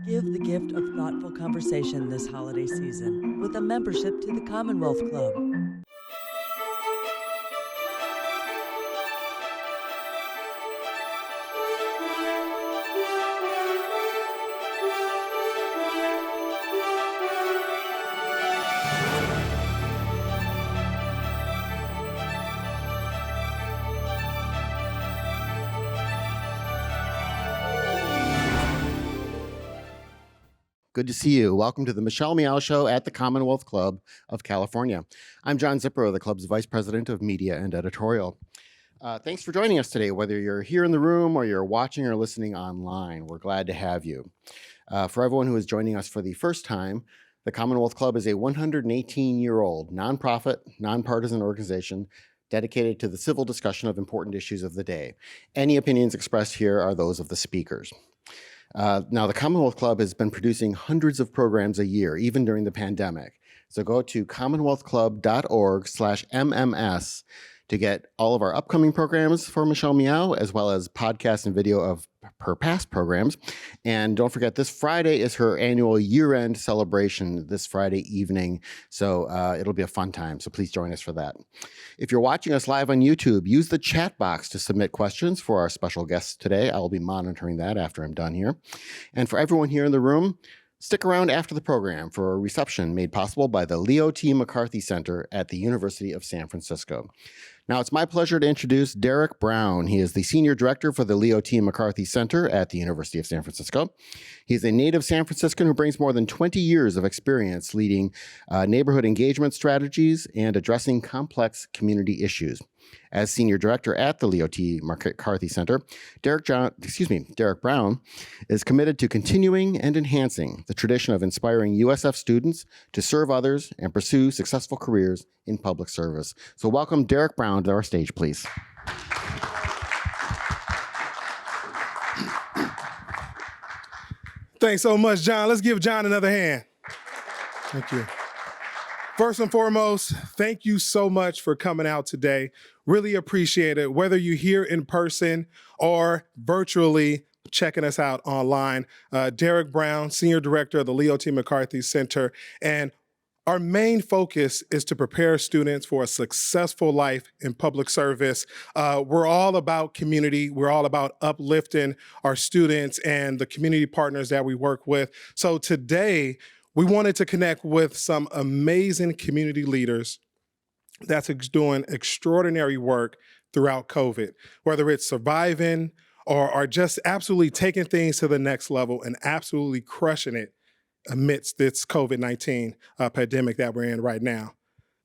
Give the gift of thoughtful conversation this holiday season with a membership to the Commonwealth Club. Good to see you. Welcome to the Michelle Meow Show at the Commonwealth Club of California. I'm John Zipro, the club's Vice President of Media and Editorial. Thanks for joining us today, whether you're here in the room or you're watching or listening online. We're glad to have you. For everyone who is joining us for the first time, the Commonwealth Club is a 118-year-old nonprofit, nonpartisan organization dedicated to the civil discussion of important issues of the day. Any opinions expressed here are those of the speakers. Now, the Commonwealth Club has been producing hundreds of programs a year, even during the pandemic. So go to commonwealthclub.org/MMS to get all of our upcoming programs for Michelle Meow, as well as podcasts and video of her past programs. And don't forget, this Friday is her annual year-end celebration this Friday evening. So it'll be a fun time. So please join us for that. If you're watching us live on YouTube, use the chat box to submit questions for our special guests today. I will be monitoring that after I'm done here. And for everyone here in the room, stick around after the program for a reception made possible by the Leo T. McCarthy Center at the University of San Francisco. Now, it's my pleasure to introduce Derek Brown. He is the Senior Director for the Leo T. McCarthy Center at the University of San Francisco. He's a native San Franciscan who brings more than 20 years of experience leading neighborhood engagement strategies and addressing complex community issues. As Senior Director at the Leo T. McCarthy Center, Derek Brown is committed to continuing and enhancing the tradition of inspiring USF students to serve others and pursue successful careers in public service. So welcome Derek Brown to our stage, please. Thanks so much, John. Let's give John another hand. Thank you. First and foremost, thank you so much for coming out today. Really appreciate it, whether you're here in person or virtually checking us out online. Derek Brown, Senior Director of the Leo T. McCarthy Center, and our main focus is to prepare students for a successful life in public service. We're all about community. We're all about uplifting our students and the community partners that we work with. So today, we wanted to connect with some amazing community leaders that's doing extraordinary work throughout COVID, whether it's surviving or just absolutely taking things to the next level and absolutely crushing it amidst this COVID-19 pandemic that we're in right now.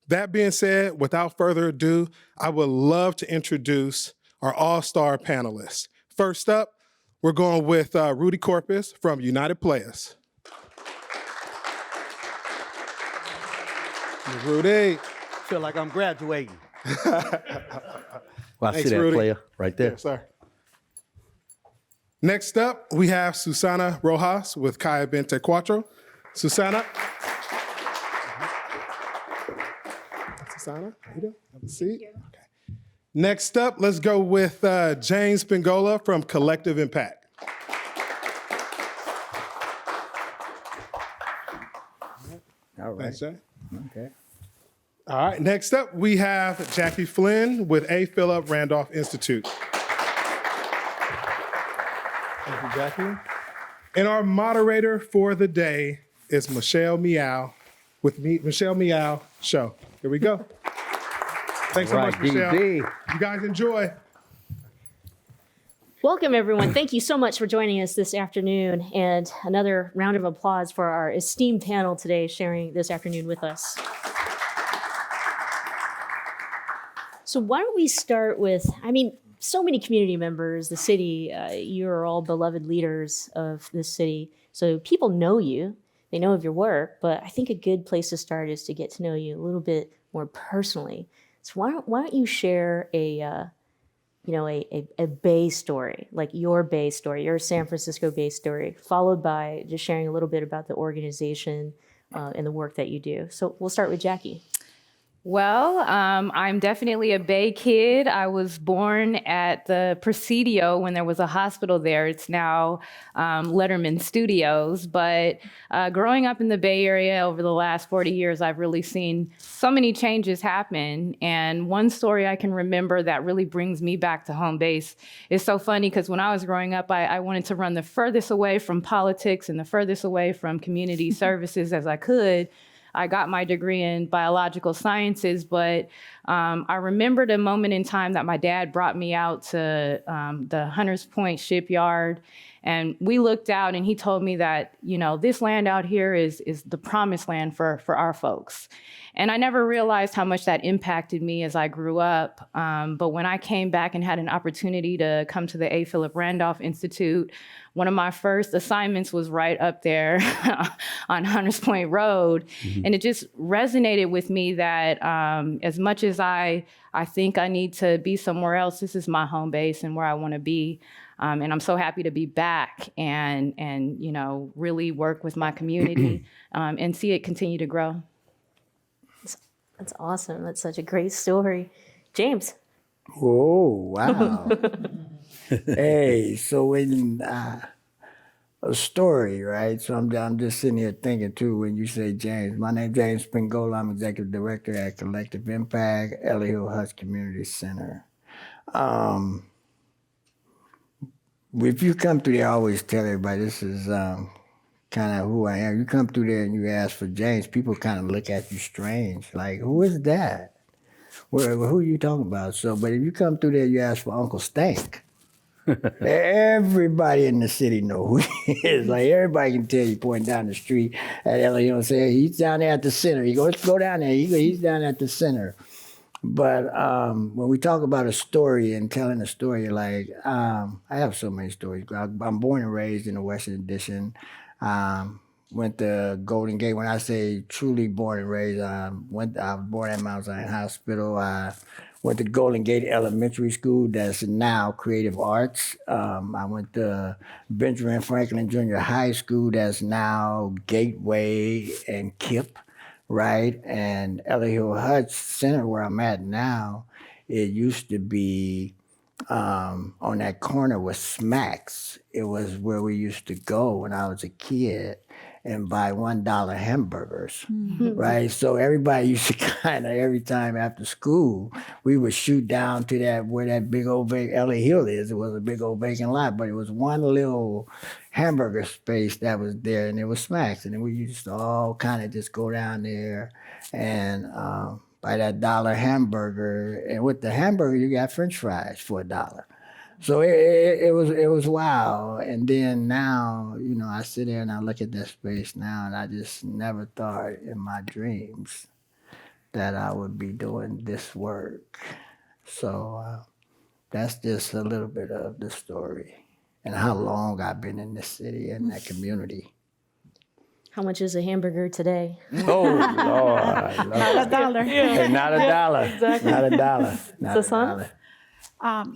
That being said, without further ado, I would love to introduce our all-star panelists. First up, we're going with Rudy Corpus from United Players. Rudy. Feel like I'm graduating. Well, I Thanks, see that Rudy. player right there. Yes, sir. Next up, we have Susana Rojas with Calle 24. Susana. Susana, how you doing? Have a seat. Okay. Next up, let's go with James Pingola from Collective Impact. All right. Thanks, Jay. Okay. All right, next up, we have Jackie Flynn with A. Philip Randolph Institute. Thank you, Jackie. And our moderator for the day is Michelle Meow with Michelle Meow Show. Here we go. Thanks so much, Michelle. DB. You guys enjoy. Welcome, everyone. Thank you so much for joining us this afternoon, and another round of applause for our esteemed panel today sharing this afternoon with us. So why don't we start with, so many community members, the city, you're all beloved leaders of this city. So people know you, they know of your work, but I think a good place to start is to get to know you a little bit more personally. So why don't you share a Bay story, like your Bay story, your San Francisco Bay story, followed by just sharing a little bit about the organization and the work that you do. So we'll start with Jackie. Well, I'm definitely a Bay kid. I was born at the Presidio when there was a hospital there. It's now Letterman Studios. But growing up in the Bay Area over the last 40 years, I've really seen so many changes happen. And one story I can remember that really brings me back to home base is so funny because when I was growing up, I wanted to run the furthest away from politics and the furthest away from community services as I could. I got my degree in biological sciences, but I remembered a moment in time that my dad brought me out to the Hunters Point shipyard, and we looked out and he told me that, you know, this land out here is the promised land for our folks. And I never realized how much that impacted me as I grew up. But when I came back and had an opportunity to come to the A. Philip Randolph Institute, one of my first assignments was right up there on Hunters Point Road. Mm-hmm. And it just resonated with me that as much as I think I need to be somewhere else, this is my home base and where I want to be. And I'm so happy to be back and you know, really work with my community and see it continue to grow. That's awesome. That's such a great story. James. Oh, wow. Hey, so when a story, right? So I'm just sitting here thinking too when you say James. My name's James Pingola. I'm executive director at Collective Impact, Ellie Hill Hutch Community Center. If you come through there, I always tell everybody this is kind of who I am. You come through there and you ask for James, people kind of look at you strange, like, who is that? Who are you talking about? So, but if you come through there, you ask for Uncle Stank. Everybody in the city know who he is. Like, everybody can tell you pointing down the street at Ellie, you know, say, he's down there at the center. You go, let's go down there. He's down at the center. But when we talk about a story and telling a story, like, I have so many stories. I'm born and raised in the Western Addition. Went to Golden Gate. When I say truly born and raised, I was born at Mount Zion Hospital. I went to Golden Gate Elementary School, that's now Creative Arts. I went to Benjamin Franklin Junior High School, that's now Gateway and KIPP. Right, and Ellie Hill Hutch Center, where I'm at now, it used to be on that corner with Smacks. It was where we used to go when I was a kid and buy $1 hamburgers, right? So everybody used to kind of, every time after school, we would shoot down to that, where that big old Ellie Hill is. It was a big old vacant lot, but it was one little hamburger space that was there, and it was Smacks. And then we used to all kind of just go down there and buy that $1 hamburger. And with the hamburger, you got French fries for $1. So it was wow. And then now, you know, I sit there and I look at that space now, and I just never thought in my dreams that I would be doing this work. So that's just a little bit of the story and how long I've been in this city and that community. How much is a hamburger today? Oh, Lord. Not $1. Hey, not $1. Exactly. Not $1. Not $1.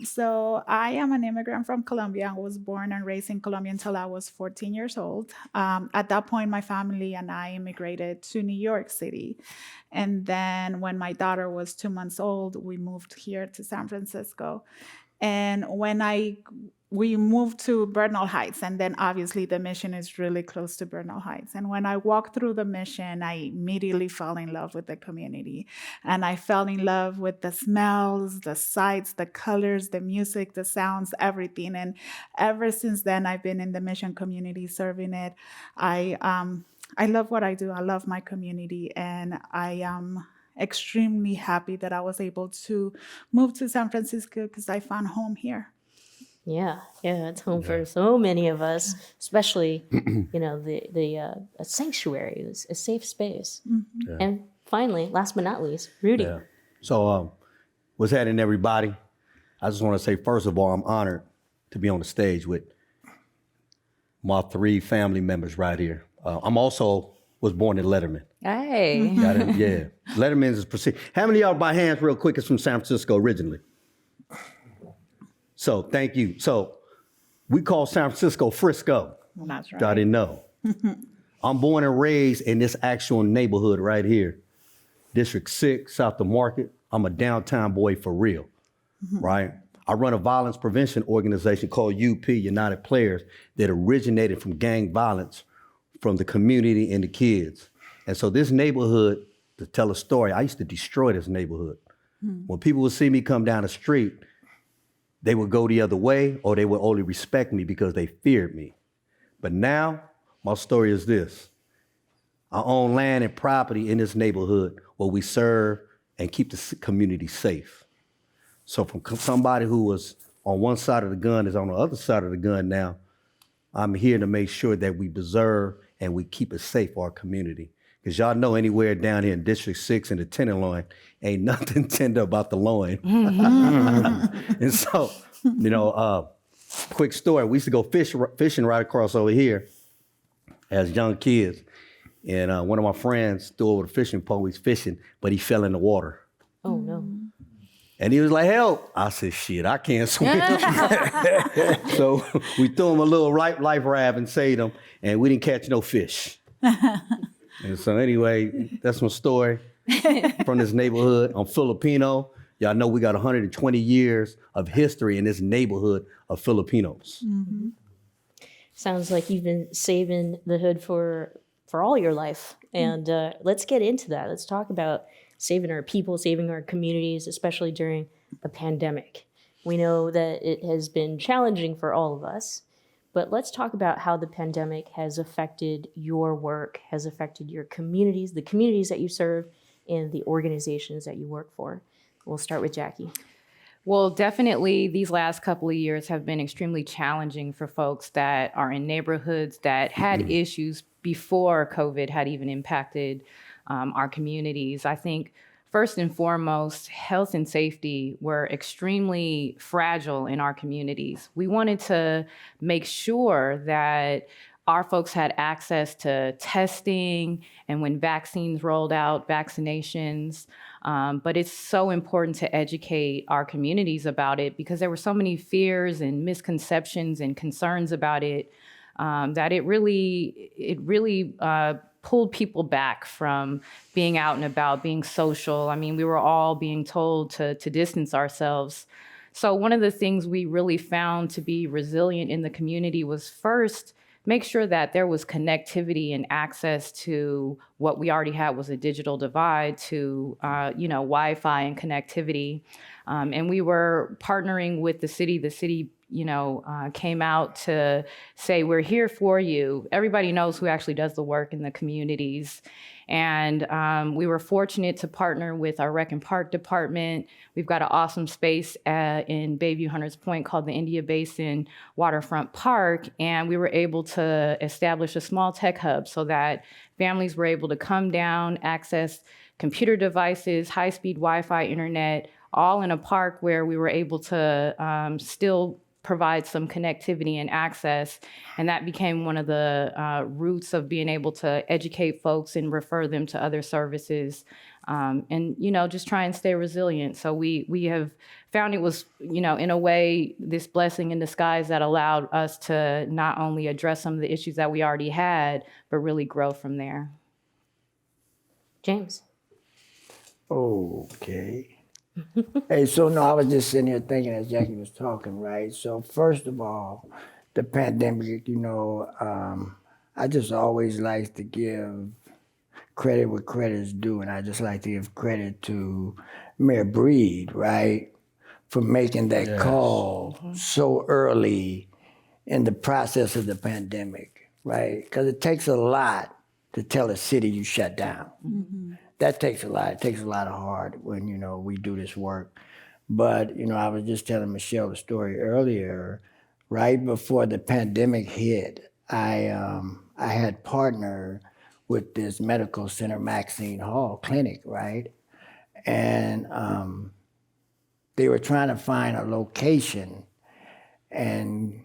So I am an immigrant from Colombia. I was born and raised in Colombia until I was 14 years old. At that point, my family and I immigrated to New York City. And then when my daughter was 2 months old, we moved here to San Francisco. And when we moved to Bernal Heights, and then obviously the Mission is really close to Bernal Heights. And when I walked through the Mission, I immediately fell in love with the community. And I fell in love with the smells, the sights, the colors, the music, the sounds, everything. And ever since then, I've been in the Mission community serving it. I love what I do. I love my community, and I am extremely happy that I was able to move to San Francisco because I found home here. Yeah, it's home for so many of us, especially, you know, a sanctuary, a safe space. Mm-hmm. Yeah. And finally, last but not least, Rudy. Yeah. So, what's happening, everybody? I just want to say, first of all, I'm honored to be on the stage with my 3 family members right here. I'm also was born in Letterman. Hey. Got it? Yeah. Letterman's is proceed. How many of y'all, by hands real quick, is from San Francisco originally? So thank you. So we call San Francisco Frisco. That's right. Y'all didn't know. I'm born and raised in this actual neighborhood right here. District 6, South of Market. I'm a downtown boy for real, right? I run a violence prevention organization called UP, United Players, that originated from gang violence from the community and the kids. And so this neighborhood, to tell a story, I used to destroy this neighborhood. When people would see me come down the street, they would go the other way or they would only respect me because they feared me. But now, my story is this. I own land and property in this neighborhood where we serve and keep the community safe. So from somebody who was on one side of the gun is on the other side of the gun now, I'm here to make sure that we preserve and we keep it safe for our community. Because y'all know anywhere down here in District 6 in the Tenderloin, ain't nothing tender about the loin. And so, quick story. We used to go fishing right across over here as young kids. And one of my friends threw over the fishing pole. He's fishing, but he fell in the water. Oh, no. And he was like, help. I said, shit, I can't swim. So we threw him a little life raft and saved him, and we didn't catch no fish. And so anyway, that's my story from this neighborhood. I'm Filipino. Y'all know we got 120 years of history in this neighborhood of Filipinos. Sounds like you've been saving the hood for all your life. And let's get into that. Let's talk about saving our people, saving our communities, especially during a pandemic. We know that it has been challenging for all of us, but let's talk about how the pandemic has affected your work, has affected your communities, the communities that you serve, and the organizations that you work for. We'll start with Jackie. Well, definitely these last couple of years have been extremely challenging for folks that are in neighborhoods that had issues before COVID had even impacted our communities. I think first and foremost, health and safety were extremely fragile in our communities. We wanted to make sure that our folks had access to testing and when vaccines rolled out, vaccinations. But it's so important to educate our communities about it because there were so many fears and misconceptions and concerns about it that it really pulled people back from being out and about, being social. I mean, we were all being told to distance ourselves. So one of the things we really found to be resilient in the community was first, make sure that there was connectivity and access to what we already had was a digital divide to, Wi-Fi and connectivity. And we were partnering with the city. The city, came out to say, we're here for you. Everybody knows who actually does the work in the communities. And we were fortunate to partner with our Rec and Park department. We've got an awesome space in Bayview Hunters Point called the India Basin Waterfront Park. And we were able to establish a small tech hub so that families were able to come down, access computer devices, high-speed Wi-Fi internet, all in a park where we were able to still provide some connectivity and access. And that became one of the roots of being able to educate folks and refer them to other services and, just try and stay resilient. So we have found it was, in a way, this blessing in disguise that allowed us to not only address some of the issues that we already had, but really grow from there. James. Okay. Hey, so no, I was just sitting here thinking as Jackie was talking, right? So first of all, the pandemic, I just always like to give credit where credit is due, and I just like to give credit to Mayor Breed, right, for making that call so early in the process of the pandemic, right? Because it takes a lot to tell a city you shut down. That takes a lot. It takes a lot of heart when, we do this work. But, I was just telling Michelle the story earlier. Right before the pandemic hit, I had partnered with this medical center, Maxine Hall Clinic, right? And they were trying to find a location. And,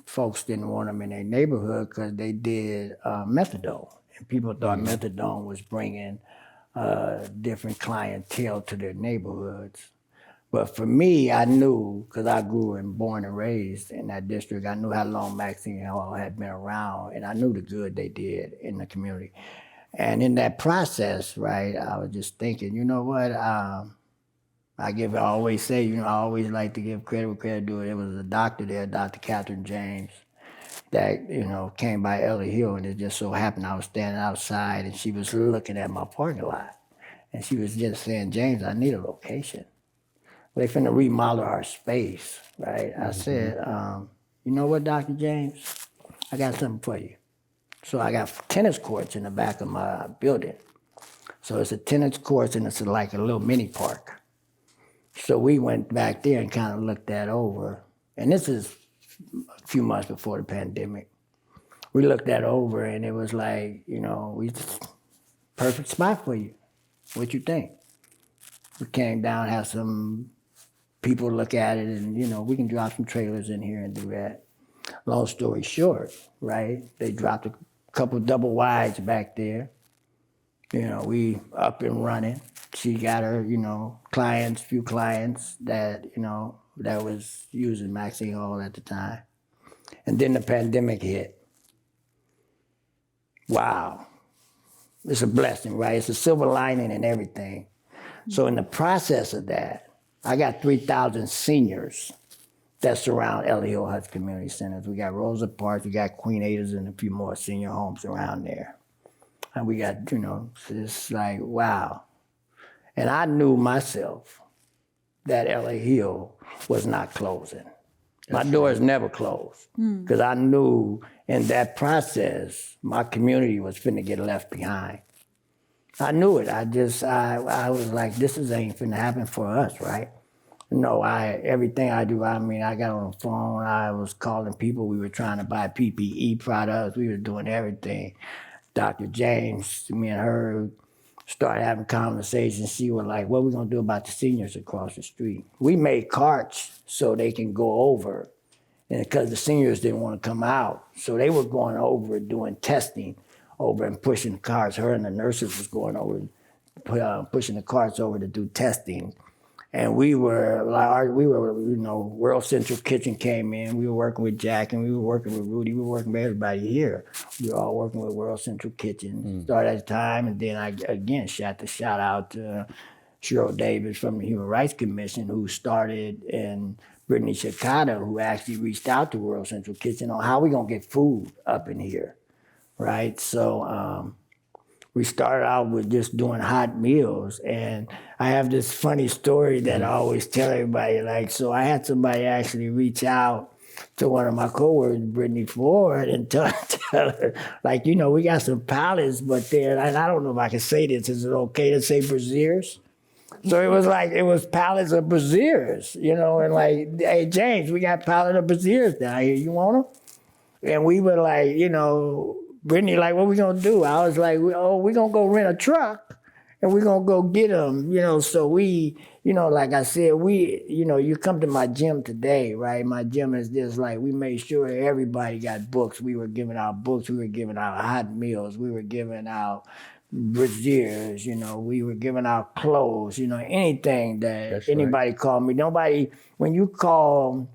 folks didn't want them in their neighborhood because they did methadone. People thought methadone was bringing different clientele to their neighborhoods. But for me, I knew, because I grew and born and raised in that district, I knew how long Maxine Hall had been around, and I knew the good they did in the community. And in that process, right, I was just thinking, you know what? I always say, I always like to give credit where credit due. There was a doctor there, Dr. Catherine James, that, came by Ellie Hill, and it just so happened I was standing outside and she was looking at my parking lot. And she was just saying, James, I need a location. They finna remodel our space, right? I said, you know what, Dr. James? I got something for you. So I got tennis courts in the back of my building. So it's a tennis courts and it's like a little mini park. So we went back there and kind of looked that over. And this is a few months before the pandemic. We looked that over and it was like, we just, perfect spot for you. What you think? We came down, had some people look at it, and we can drop some trailers in here and do that. Long story short, right? They dropped a couple double wides back there. We up and running. She got her, few clients that, that was using Maxine Hall at the time. And then the pandemic hit. Wow. It's a blessing, right? It's a silver lining and everything. So in the process of that, I got 3,000 seniors that surround Ellie Hill Huts Community Centers. We got Rosa Parks, we got Queen Ada's and a few more senior homes around there. And we got, it's like, wow. And I knew myself that Ellie Hill was not closing. My doors never closed because I knew in that process, my community was finna get left behind. I knew it. I was like, this ain't finna happen for us, right? No, everything I do, I got on the phone, I was calling people, we were trying to buy PPE products, we were doing everything. Dr. James, me and her started having conversations. She was like, what are we gonna do about the seniors across the street? We made carts so they can go over, and because the seniors didn't want to come out, so they were going over doing testing over and pushing the carts. Her and the nurses was going over, pushing the carts over to do testing. And we were, World Central Kitchen came in. We were working with Jack, and we were working with Rudy. We were working with everybody here. We were all working with World Central Kitchen. Started at the time, and then I, again, shout out to Cheryl Davis from the Human Rights Commission, who started, and Brittany Chicada, who actually reached out to World Central Kitchen on how we gonna get food up in here, right? So we started out with just doing hot meals. And I have this funny story that I always tell everybody. So I had somebody actually reach out to one of my coworkers, Brittany Ford, and tell her, we got some pallets, but then, and I don't know if I can say this, is it okay to say braziers? So it was pallets of braziers, and hey, James, we got pallets of braziers down here, you want them? And we were Brittany, what we gonna do? I was like, we gonna go rent a truck and we gonna go get them, so we, like I said, you come to my gym today, right? My gym is just we made sure everybody got books. We were giving out books, we were giving out hot meals, we were giving out braziers, we were giving out clothes, anything that anybody called me. Nobody, when you call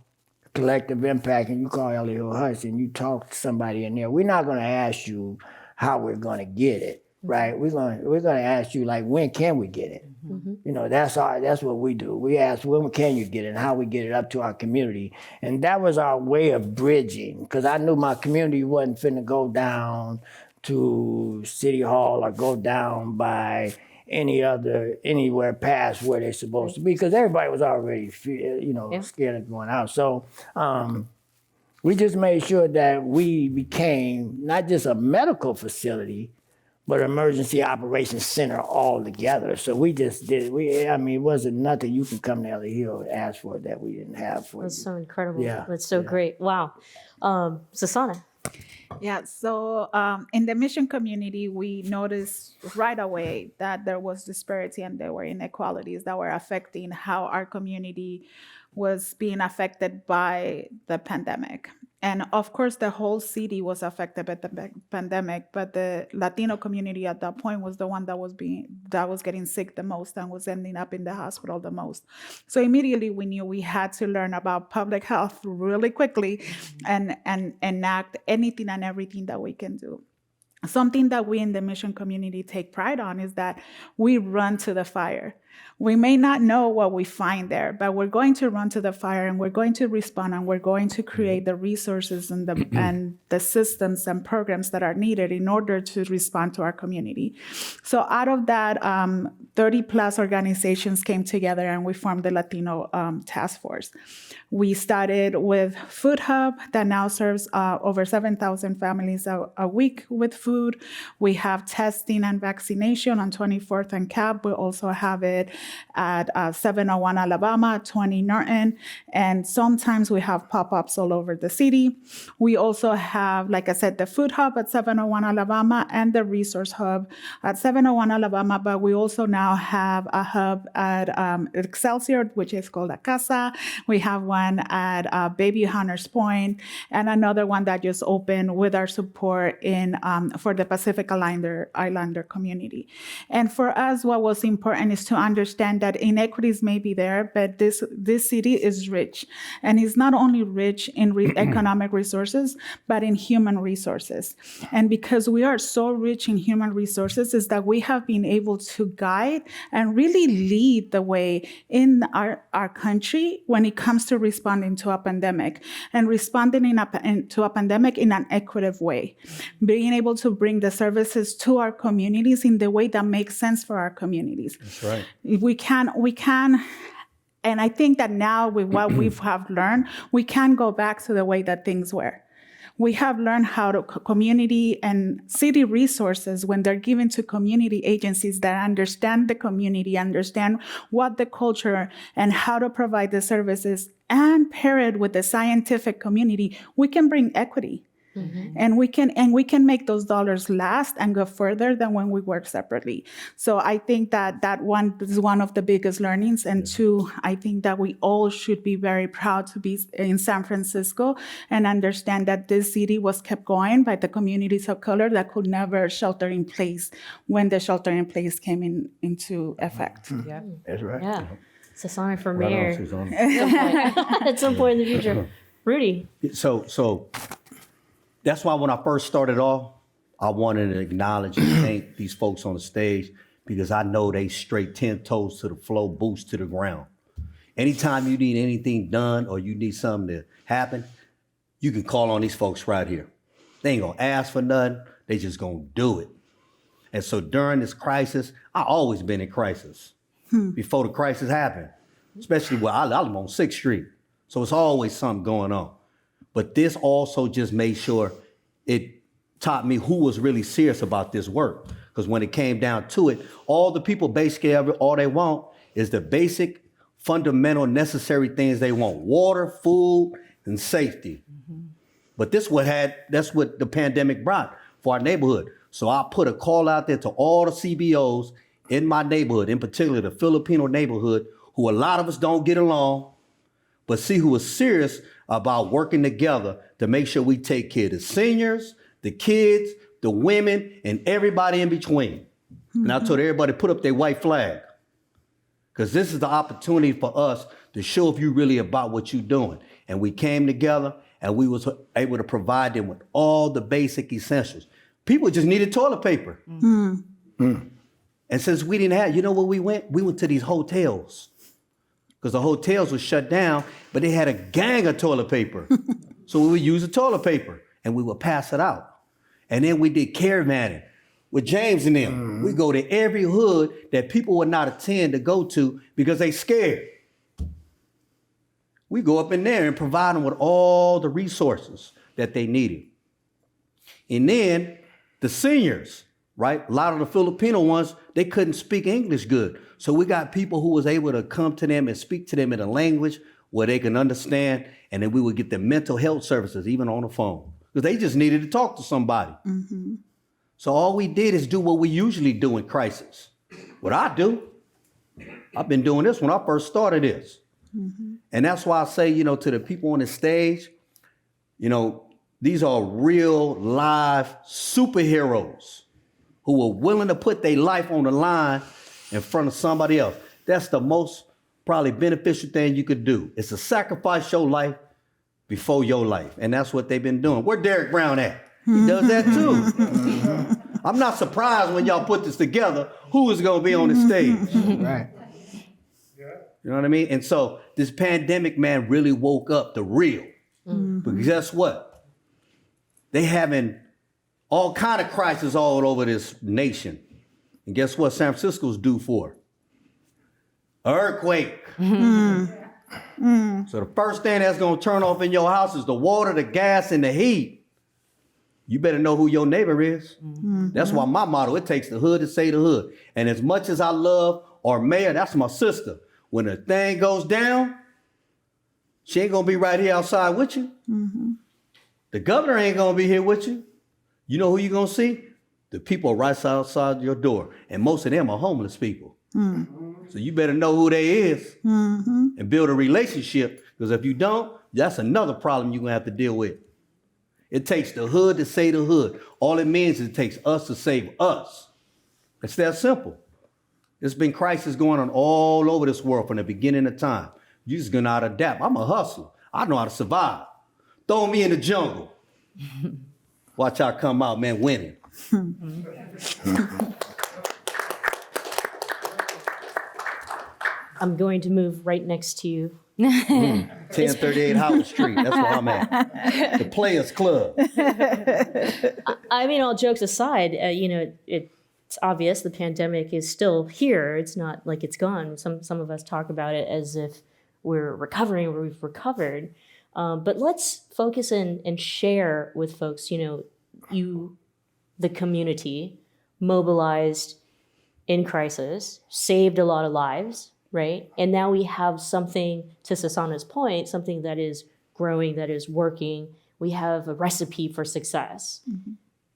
Collective Impact and you call Ellie Hill Huts and you talk to somebody in there, we're not going to ask you how we're going to get it, right? We're going to ask you when can we get it? Mm-hmm. That's what we do. We ask when can you get it and how we get it up to our community, and that was our way of bridging, because I knew my community wasn't finna go down to City Hall or go down by anywhere past where they're supposed to be, because everybody was already, scared of going out. So we just made sure that we became not just a medical facility, but an emergency operations center all together. So we just did. It wasn't nothing you can come to Ellie Hill and ask for that we didn't have for you. That's so incredible. Yeah. That's so great. Wow. Sasana. Yeah, so in the mission community, we noticed right away that there was disparity and there were inequalities that were affecting how our community was being affected by the pandemic. And of course, the whole city was affected by the pandemic, but the Latino community at that point was the one that was getting sick the most and was ending up in the hospital the most. So immediately we knew we had to learn about public health really quickly and enact anything and everything that we can do. something that we in the mission community take pride on is that we run to the fire. We may not know what we find there, but we're going to run to the fire and we're going to respond and we're going to create the resources and the systems and programs that are needed in order to respond to our community. So out of that, 30 plus organizations came together and we formed the Latino Task Force. We started with Food Hub that now serves over 7,000 families a week with food. We have testing and vaccination on 24th and Cap. We also have it at 701 Alabama, 20 Norton, and sometimes we have pop-ups all over the city. We also have, like I said, the Food Hub at 701 Alabama and the Resource Hub at 701 Alabama, but we also now have a hub at Excelsior, which is called La Casa. We have one at Baby Hunters Point, and another one that just opened with our support in for the Pacific Islander community. And for us, what was important is to understand that inequities may be there, but this city is rich. And it's not only rich in economic resources, but in human resources. And because we are so rich in human resources, is that we have been able to guide and really lead the way in our country when it comes to responding to a pandemic and responding to a pandemic in an equitable way. Being able to bring the services to our communities in the way that makes sense for our communities. That's right. We can, and I think that now with what we have learned, we can go back to the way that things were. We have learned how to community and city resources, when they're given to community agencies that understand the community, understand what the culture and how to provide the services, and pair it with the scientific community, we can bring equity. Mm-hmm. And we can make those dollars last and go further than when we work separately. So I think that one is one of the biggest learnings. And two, I think that we all should be very proud to be in San Francisco and understand that this city was kept going by the communities of color that could never shelter in place when the shelter in place came into effect. Mm-hmm. Yeah. That's right. Yeah. It's a song for Right mayor on, Suzanne. at some point in the future. Rudy. So that's why when I first started off, I wanted to acknowledge and thank these folks on the stage, because I know they straight 10 toes to the floor, boots to the ground. Anytime you need anything done or you need something to happen, you can call on these folks right here. They ain't gonna ask for nothing, they just gonna do it. And so during this crisis, I always been in crisis before the crisis happened, especially where I live on 6th Street. So it's always something going on. But this also just made sure it taught me who was really serious about this work. Because when it came down to it, all the people basically all they want is the basic, fundamental, necessary things they want: water, food, and safety. Mm-hmm. But that's what the pandemic brought for our neighborhood. So I put a call out there to all the CBOs in my neighborhood, in particular the Filipino neighborhood, who a lot of us don't get along, but see who is serious about working together to make sure we take care of the seniors, the kids, the women, and everybody in between. Mm-hmm. And I told everybody to put up their white flag, because this is the opportunity for us to show if you really about what you're doing. And we came together and we was able to provide them with all the basic essentials. People just needed toilet paper. Mm-hmm. Mm. And since we didn't have, you know where we went? We went to these hotels, because the hotels were shut down, but they had a gang of toilet paper. So we would use the toilet paper and we would pass it out. And then we did caravanning with James and them. Mm-hmm. We go to every hood that people would not attend to go to because they scared. We go up in there and provide them with all the resources that they needed. And then the seniors, right? A lot of the Filipino ones, they couldn't speak English good. So we got people who was able to come to them and speak to them in a language where they can understand, and then we would get the mental health services even on the phone, because they just needed to talk to somebody. Mm-hmm. So all we did is do what we usually do in crisis. What I do, I've been doing this when I first started this. Mm-hmm. And that's why I say, to the people on the stage, these are real live superheroes who are willing to put their life on the line in front of somebody else. That's the most probably beneficial thing you could do. It's to sacrifice your life before your life. And that's what they've been doing. Where Derek Brown at? He does that too. I'm not surprised when y'all put this together, who is going to be on the stage. Right. You know what I mean? And so this pandemic, man, really woke up the real. But guess what? They having all kind of crises all over this nation. And guess what San Francisco's due for? An earthquake. So the first thing that's going to turn off in your house is the water, the gas, and the heat. You better know who your neighbor is. That's why my motto, it takes the hood to say the hood. And as much as I love our mayor, that's my sister. When the thing goes down, she ain't going to be right here outside with you. The governor ain't going to be here with you. You know who you going to see? The people right outside your door. And most of them are homeless people. So you better know who they is and build a relationship. Because if you don't, that's another problem you're going to have to deal with. It takes the hood to say the hood. All it means is it takes us to save us. It's that simple. There's been crisis going on all over this world from the beginning of time. You just gonna how to adapt. I'm a hustler. I know how to survive. Throw me in the jungle. Watch how I come out, man, winning. I'm going to move right next to you. 1038 Howard Street. That's where I'm at. The Players Club. I mean, all jokes aside, it's obvious the pandemic is still here. It's not like it's gone. Some of us talk about it as if we're recovering or we've recovered. But let's focus and share with folks, you, the community, mobilized in crisis, saved a lot of lives, right? And now we have something, to Sasana's point, something that is growing, that is working. We have a recipe for success.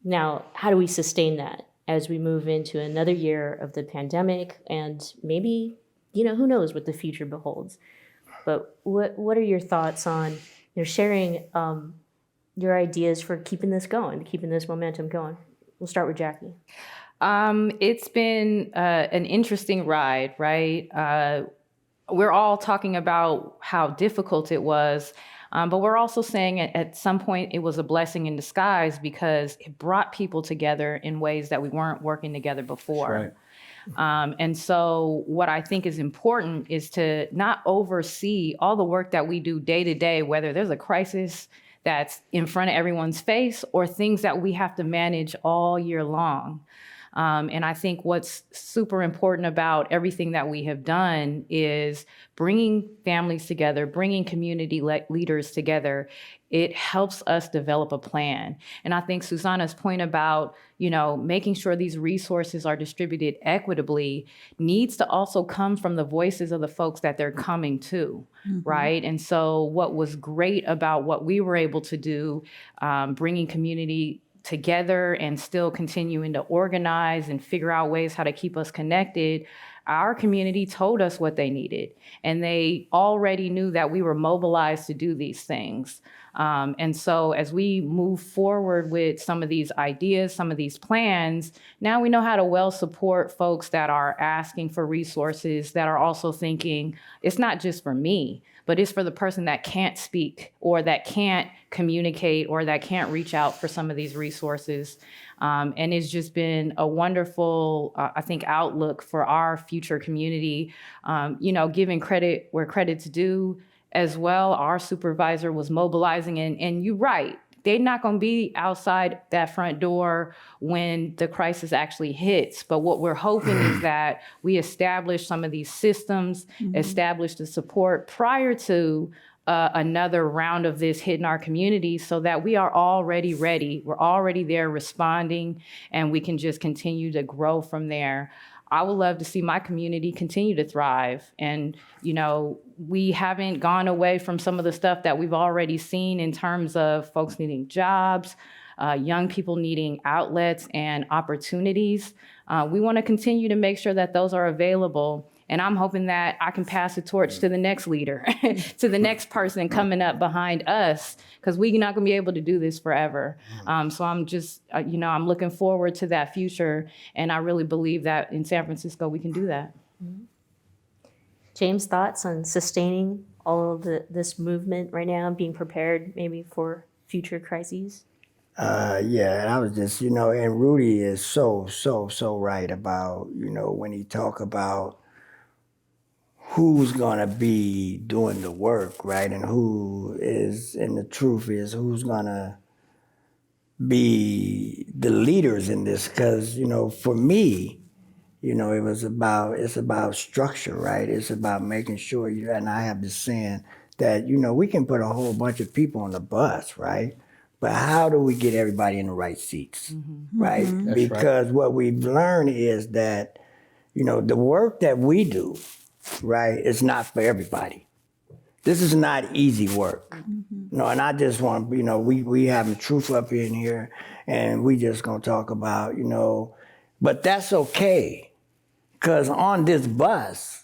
Now, how do we sustain that as we move into another year of the pandemic? And maybe, who knows what the future beholds. But what are your thoughts on sharing your ideas for keeping this going, keeping this momentum going? We'll start with Jackie. It's been an interesting ride, right? We're all talking about how difficult it was, but we're also saying at some point it was a blessing in disguise because it brought people together in ways that we weren't working together before. Right. And so what I think is important is to not oversee all the work that we do day to day, whether there's a crisis that's in front of everyone's face or things that we have to manage all year long. And I think what's super important about everything that we have done is bringing families together, bringing community leaders together. It helps us develop a plan. And I think Susanna's point about, making sure these resources are distributed equitably needs to also come from the voices of the folks that they're coming to, right? And so what was great about what we were able to do, bringing community together and still continuing to organize and figure out ways how to keep us connected, our community told us what they needed. And they already knew that we were mobilized to do these things. And so as we move forward with some of these ideas, some of these plans, now we know how to well support folks that are asking for resources, that are also thinking, it's not just for me, but it's for the person that can't speak or that can't communicate or that can't reach out for some of these resources. And it's just been a wonderful, I think, outlook for our future community, giving credit where credit's due as well. Our supervisor was mobilizing, and you're right, they're not going to be outside that front door when the crisis actually hits. But what we're hoping is that we establish some of these systems, establish the support prior to another round of this hitting our community so that we are already ready. We're already there responding, and we can just continue to grow from there. I would love to see my community continue to thrive. And, we haven't gone away from some of the stuff that we've already seen in terms of folks needing jobs, young people needing outlets and opportunities. We want to continue to make sure that those are available. And I'm hoping that I can pass the torch to the next leader, to the next person coming up behind us, because we're not going to be able to do this forever. So I'm just, I'm looking forward to that future. And I really believe that in San Francisco, we can do that. James, thoughts on sustaining all of this movement right now, being prepared maybe for future crises? Yeah, and I was just, and Rudy is so right about, when he talk about who's gonna be doing the work, right? And who is, and the truth is, who's gonna be the leaders in this? Because, for me, it's about structure, right? It's about making sure, and I have this saying that, we can put a whole bunch of people on the bus, right? But how do we get everybody in the right seats, right? That's Because what we've learned is that, the work that we do, right, is not for everybody. This is not easy work. And I just want, we having truth up in here, and we just gonna talk about, but that's okay, because on this bus,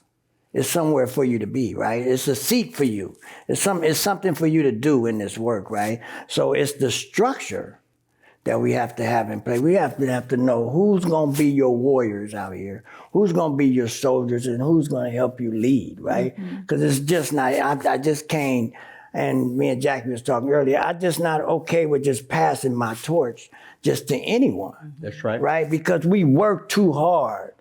it's somewhere for you to be, right? It's a seat for you. It's something for you to do in this work, right? So it's the structure that we have to have in place. We have to know who's going to be your warriors out here, who's going to be your soldiers, and who's going to help you lead, right? Because it's just not, I just can't, and me and Jackie was talking earlier, I'm just not okay with just passing my torch just to anyone. That's right. Right? Because we work too hard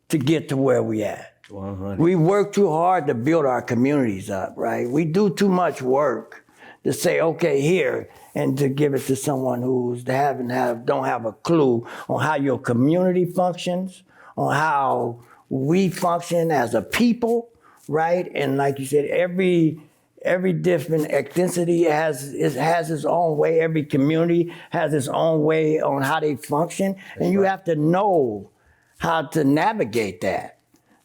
to get to where we at. 100. We work too hard to build our communities up, right? We do too much work to say, okay, here, and to give it to someone who's don't have a clue on how your community functions, on how we function as a people, right? And like you said, every different ethnicity has its own way. Every community has its own way on how they function, and you have to know how to navigate that.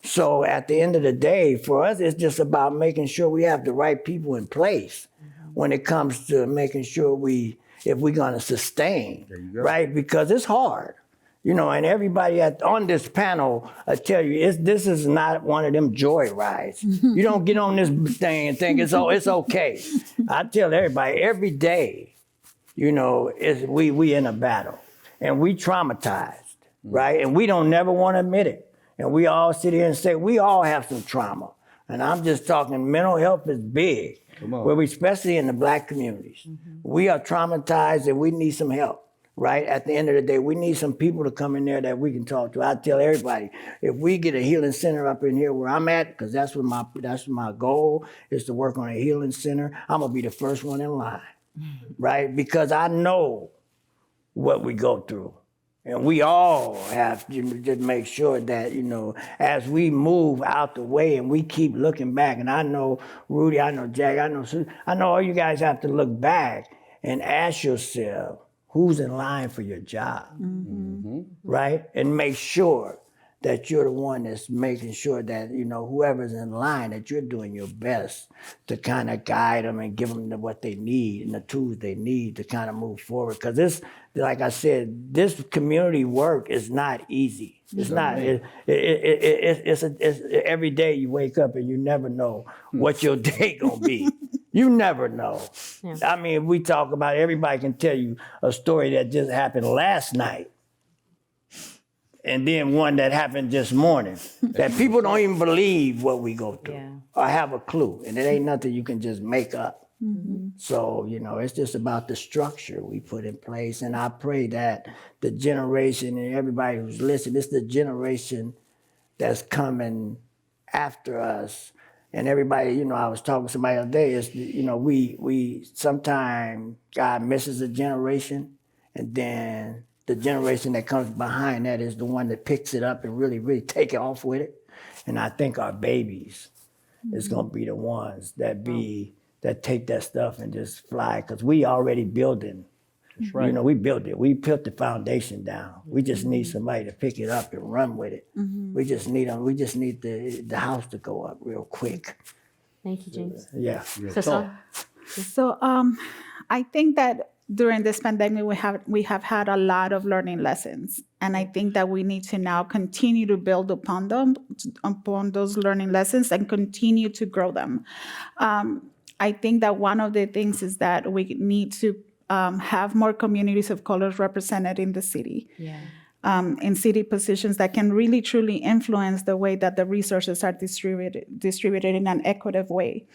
So at the end of the day, for us, it's just about making sure we have the right people in place when it comes to making sure if we're gonna sustain, right? Because it's hard, and everybody on this panel, I tell you, this is not one of them joy rides. You don't get on this thing and think it's okay. I tell everybody every day, we in a battle, and we traumatized, right? And we don't never want to admit it. And we all sit here and say, we all have some trauma. And I'm just talking, mental health is big, especially in the Black communities. We are traumatized and we need some help, right? At the end of the day, we need some people to come in there that we can talk to. I tell everybody, if we get a healing center up in here where I'm at, because that's my goal, is to work on a healing center, I'm gonna be the first one in line, right? Because I know what we go through. And we all have to just make sure that, as we move out the way and we keep looking back, and I know Rudy, I know Jack, I know all you guys have to look back and ask yourself, who's in line for your job, right? And make sure that you're the one that's making sure that, whoever's in line, that you're doing your best to kind of guide them and give them what they need and the tools they need to kind of move forward. Because this, like I said, this community work is not easy. It's not. It's every day you wake up and you never know what your day gonna be. You never know. Yeah. I mean, we talk about, everybody can tell you a story that just happened last night. And then one that happened this morning, that people don't even believe what we go through or have a clue. And it ain't nothing you can just make up. So, it's just about the structure we put in place. And I pray that the generation and everybody who's listening, it's the generation that's coming after us. And everybody, I was talking to somebody the other day, is, we sometimes God misses a generation, and then the generation that comes behind that is the one that picks it up and really, really take it off with it. And I think our babies is gonna be the ones that take that stuff and just fly, because we already building. That's right. We built it. We put the foundation down. We just need somebody to pick it up and run with it. We just need the house to go up real quick. Thank you, James. Yeah. So I think that during this pandemic, we have had a lot of learning lessons, and I think that we need to now continue to build upon those learning lessons, and continue to grow them. I think that one of the things is that we need to have more communities of color represented in the city. Yeah. in city positions that can really truly influence the way that the resources are distributed in an equitable way.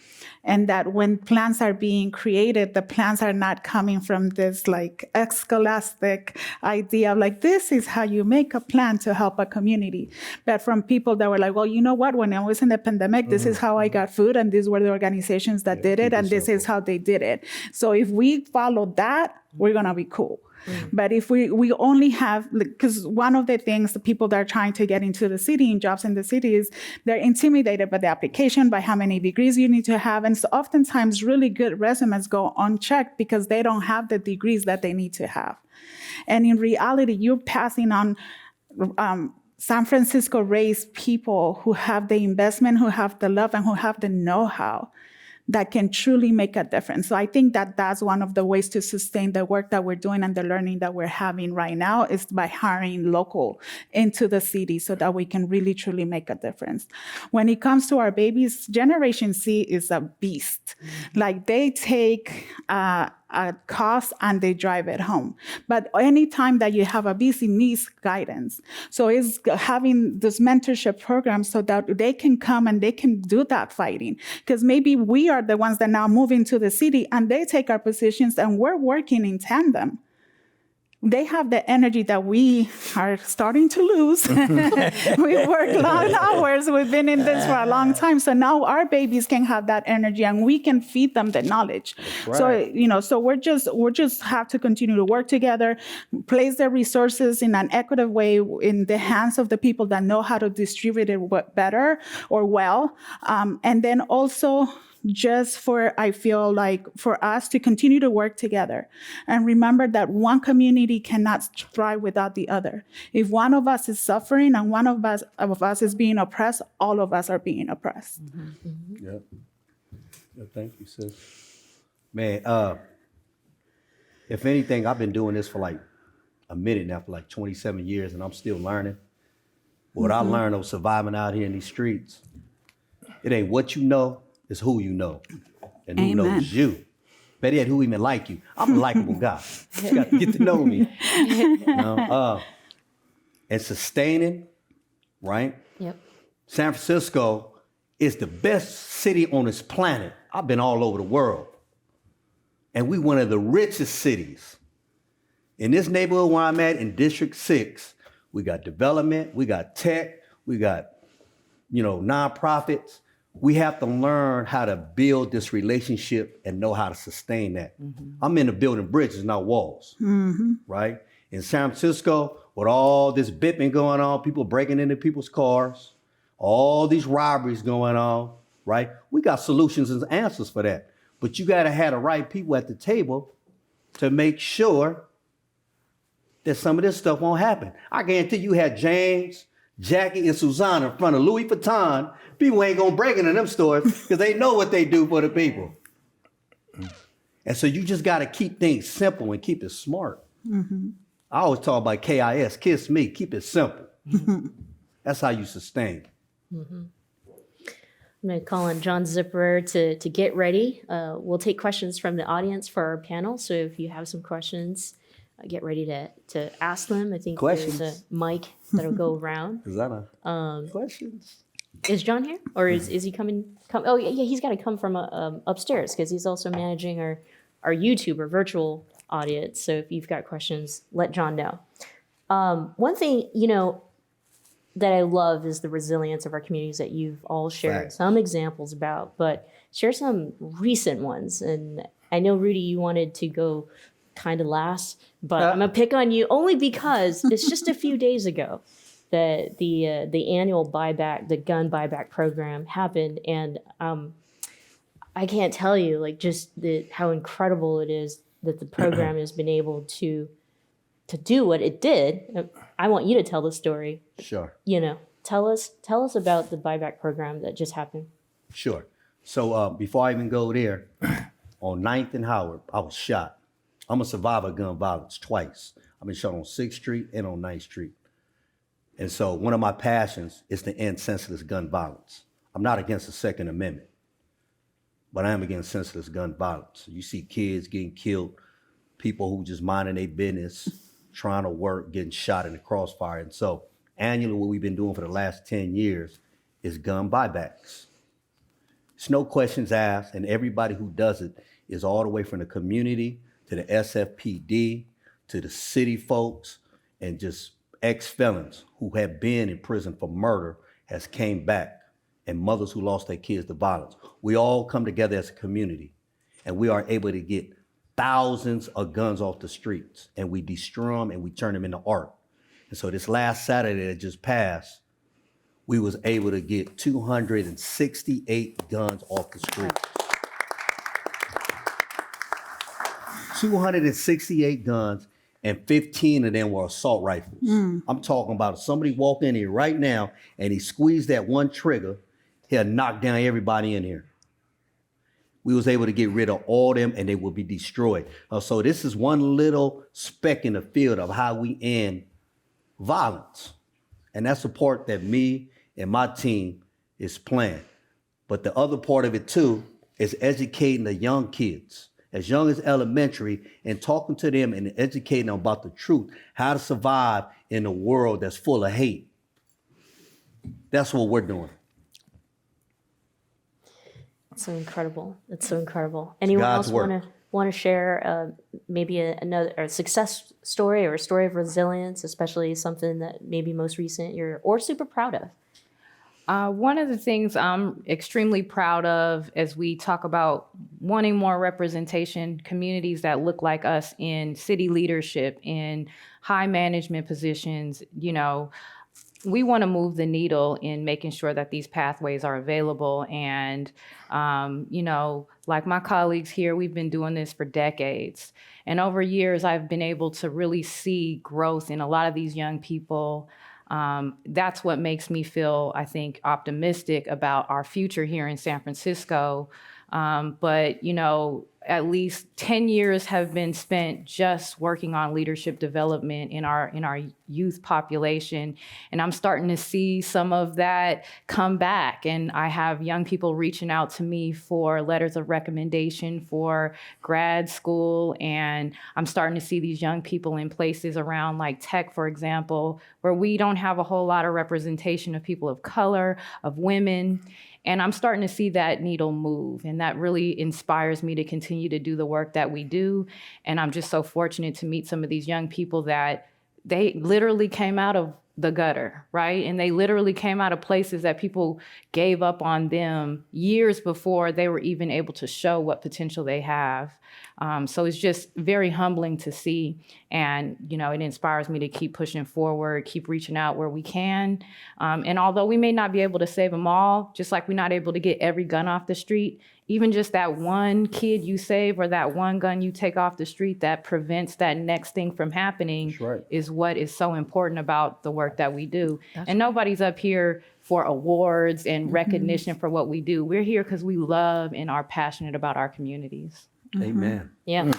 And that when plans are being created, the plans are not coming from this like scholastic idea of like, this is how you make a plan to help a community, but from people that were like, well, you know what, when I was in the pandemic, this is how I got food, and these were the organizations that did it, and this is how they did it. So if we follow that, we're gonna be cool. But if we only have, because one of the things the people that are trying to get into the city and jobs in the city is they're intimidated by the application, by how many degrees you need to have. And so oftentimes really good resumes go unchecked because they don't have the degrees that they need to have. And in reality, you're passing on San Francisco raised people who have the investment, who have the love, and who have the know-how that can truly make a difference. So I think that that's one of the ways to sustain the work that we're doing and the learning that we're having right now is by hiring local into the city so that we can really, truly make a difference. When it comes to our babies, Generation C is a beast. Like they take a cost and they drive it home. But anytime that you have a BC needs guidance. So it's having this mentorship program so that they can come and they can do that fighting. Because maybe we are the ones that now move into the city and they take our positions and we're working in tandem. They have the energy that we are starting to lose. We work long hours. We've been in this for a long time. So now our babies can have that energy and we can feed them the knowledge. Right. So, we're just have to continue to work together, place the resources in an equitable way in the hands of the people that know how to distribute it better or well. And then also, I feel like for us to continue to work together and remember that one community cannot thrive without the other. If one of us is suffering and one of us is being oppressed, all of us are being oppressed. Mm-hmm. Yep. Yeah, thank you, sis. Man, if anything, I've been doing this for like a minute now, for like 27 years, and I'm still learning. What I learned of surviving out here in these streets, it ain't what you know, it's who you know, and who knows you. Better yet, who even like you. I'm a likable guy. You got to get to know me. And sustaining, right? Yep. San Francisco is the best city on this planet. I've been all over the world. And we one of the richest cities. In this neighborhood where I'm at, in District 6, we got development, we got tech, we got, nonprofits. We have to learn how to build this relationship and know how to sustain that. Mm-hmm. I'm into building bridges, not walls, right? In San Francisco, with all this bipping going on, people breaking into people's cars, all these robberies going on, right? We got solutions and answers for that. But you gotta have the right people at the table to make sure that some of this stuff won't happen. I guarantee you had James, Jackie, and Susanna in front of Louis Vuitton. People ain't gonna break into them stores because they know what they do for the people. And so you just gotta keep things simple and keep it smart. Mm-hmm. I always talk about KIS, kiss me, keep it simple. That's how you sustain. Mm-hmm. I'm gonna call on John Zipperer to get ready. We'll take questions from the audience for our panel. So if you have some questions, get ready to ask them. I think there's a mic that'll go around. Is that questions? Is John here, or is he coming? Oh yeah, he's got to come from upstairs because he's also managing our YouTube or virtual audience. So if you've got questions, let John know. One thing that I love is the resilience of our communities that you've all shared some examples about, but share some recent ones. And I know Rudy, you wanted to go kind of last, but I'm gonna pick on you only because it's just a few days ago that the annual buyback, the gun buyback program happened, and I can't tell you just how incredible it is that the program has been able to do what it did. I want you to tell the story. Sure. Tell us about the buyback program that just happened. Sure. So before I even go there, on 9th and Howard, I was shot. I'm a survivor of gun violence twice. I've been shot on 6th Street and on 9th Street. And so one of my passions is to end senseless gun violence. I'm not against the Second Amendment, but I am against senseless gun violence. You see kids getting killed, people who just minding their business, trying to work, getting shot in the crossfire. And so annually, what we've been doing for the last 10 years is gun buybacks. It's no questions asked, and everybody who does it is all the way from the community to the SFPD to the city folks and just ex-felons who have been in prison for murder has came back, and mothers who lost their kids to violence. We all come together as a community, and we are able to get thousands of guns off the streets, and we destroy them and we turn them into art. And so this last Saturday that just passed, we was able to get 268 guns off the street. 268 guns, and 15 of them were assault rifles. I'm talking about if somebody walked in here right now and he squeezed that one trigger, he'll knock down everybody in here. We was able to get rid of all them and they will be destroyed. So this is one little speck in the field of how we end violence. And that's the part that me and my team is playing. But the other part of it too is educating the young kids, as young as elementary, and talking to them and educating them about the truth, how to survive in a world that's full of hate. That's what we're doing. It's so incredible. It's so incredible. Anyone God's else work. want to share maybe another a success story or a story of resilience, especially something that maybe most recent you're or super proud of? One of the things I'm extremely proud of as we talk about wanting more representation, communities that look like us in city leadership, in high management positions, you know, we want to move the needle in making sure that these pathways are available. And, you know, like my colleagues here, we've been doing this for decades. And over years, I've been able to really see growth in a lot of these young people. That's what makes me feel, I think, optimistic about our future here in San Francisco. But, you know, at least 10 years have been spent just working on leadership development in our youth population. And I'm starting to see some of that come back. And I have young people reaching out to me for letters of recommendation for grad school. And I'm starting to see these young people in places around like tech, for example, where we don't have a whole lot of representation of people of color, of women. And I'm starting to see that needle move, and that really inspires me to continue to do the work that we do. And I'm just so fortunate to meet some of these young people that they literally came out of the gutter, right? And they literally came out of places that people gave up on them years before they were even able to show what potential they have. So it's just very humbling to see. And, you know, it inspires me to keep pushing forward, keep reaching out where we can. And although we may not be able to save them all, just like we're not able to get every gun off the street, even just that one kid you save or that one gun you take off the street that prevents that next thing from happening is what is so important about the work that we do. And nobody's up here for awards and recognition for what we do. We're here because we love and are passionate about our communities. Amen. Yeah.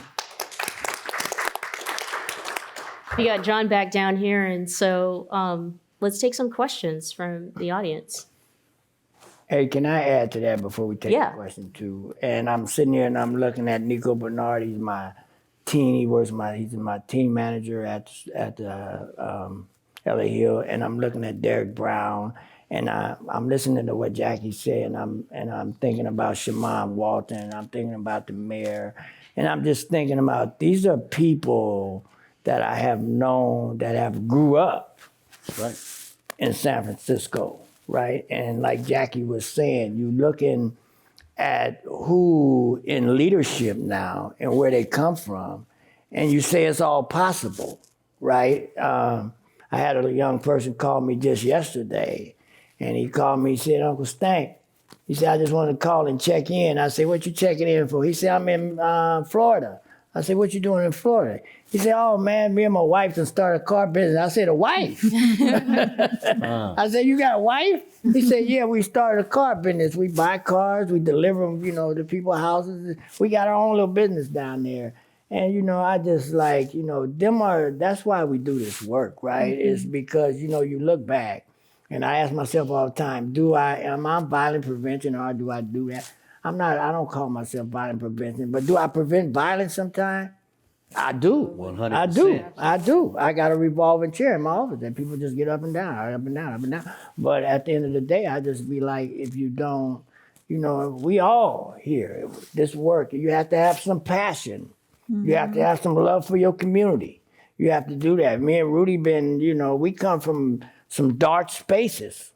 We got John back down here, and so let's take some questions from the audience. Hey, can I add to that before we take Yeah. the question too? And I'm sitting here and I'm looking at Nico Bernard. He's my team. He's my team manager at LA Hill. And I'm looking at Derek Brown. And I'm listening to what Jackie said. And I'm thinking about Shaman Walton. And I'm thinking about the mayor. And I'm just thinking about these are people that I have known that have grew up in San Francisco. Right, and like Jackie was saying, you looking at who in leadership now and where they come from, and you say it's all possible, right? I had a young person call me just yesterday, and he called me, he said, Uncle Stank, he said, I just wanted to call and check in. I said, what you checking in for? He said, I'm in Florida. I said, what you doing in Florida? He said, oh man, me and my wife done started a car business. I said, a wife? I said, you got a wife? He said, yeah, we started a car business. We buy cars, we deliver them, you know, to people's houses. We got our own little business down there. And, you know, I just like, you know, that's why we do this work, right? Mm-hmm. It's because, you know, you look back, and I ask myself all the time, am I violent prevention or do I do that? I don't call myself violent prevention, but do I prevent violence sometimes? I do. 100%. I do. I got a revolving chair in my office that people just get up and down, up and down, up and down. But at the end of the day, I just be like, if you don't, we all here, this work, you have to have some passion. You have to have some love for your community. You have to do that. Me and Rudy we come from some dark spaces.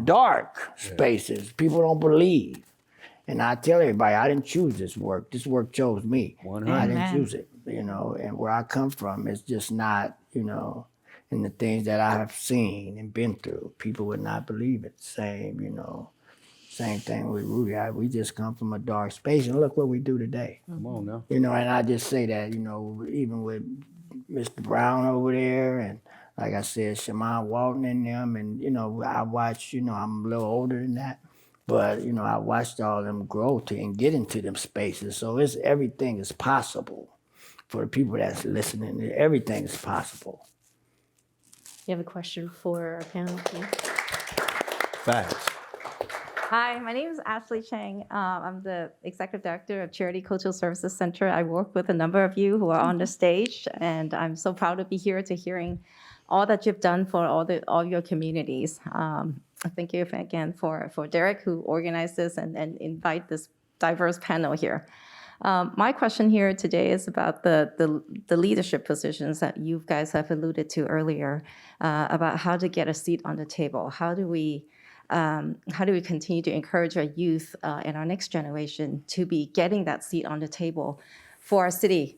Dark spaces. People don't believe. And I tell everybody, I didn't choose this work. This work chose me. 100. I didn't choose it, and where I come from, it's just not, and the things that I have seen and been through, people would not believe it. Same thing with Rudy. We just come from a dark space, and look what we do today. Come on now. And I just say that, even with Mr. Brown over there, and like I said, Shaman Walton and them, and, I watch, I'm a little older than that. But, I watched all of them grow and get into them spaces. So everything is possible for the people that's listening. Everything is possible. You have a question for our panel? Yeah. Facts. Hi, my name is Ashley Chang. I'm the Executive Director of Charity Cultural Services Center. I work with a number of you who are on the stage, and I'm so proud to be here to hearing all that you've done for all your communities. Thank you again for Derek, who organized this and invite this diverse panel here. My question here today is about the leadership positions that you guys have alluded to earlier, about how to get a seat on the table. How do we continue to encourage our youth and our next generation to be getting that seat on the table for our city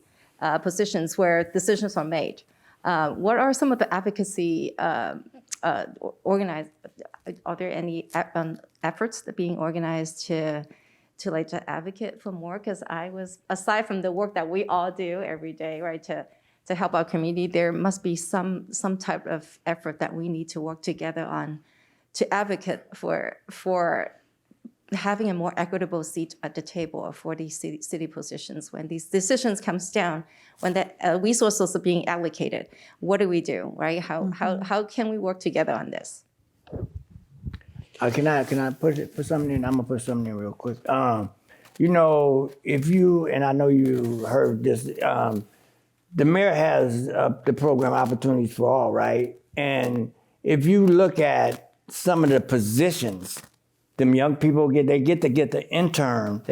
positions where decisions are made? What are some of the advocacy organized? Are there any efforts that being organized to advocate for more? Because aside from the work that we all do every day, right, to help our community, there must be some type of effort that we need to work together on to advocate for having a more equitable seat at the table for these city positions. When these decisions comes down, when the resources are being allocated, what do we do, right? How can we work together on this? Can I put something in? I'm gonna put something in real quick. If you, and I know you heard this, the mayor has the program Opportunities for All, right? And if you look at some of the positions, them young people get to intern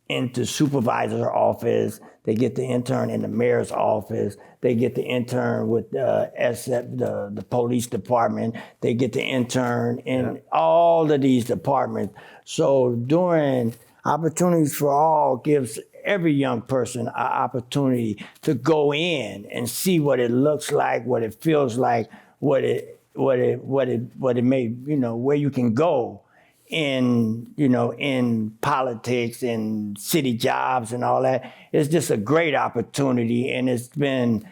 into supervisor's office. They get to intern in the mayor's office. They get to intern with the police department. They get to intern in all of these departments. So doing Opportunities for All gives every young person an opportunity to go in and see what it looks like, what it feels like, what it may, where you can go in politics and city jobs and all that. It's just a great opportunity, and it's been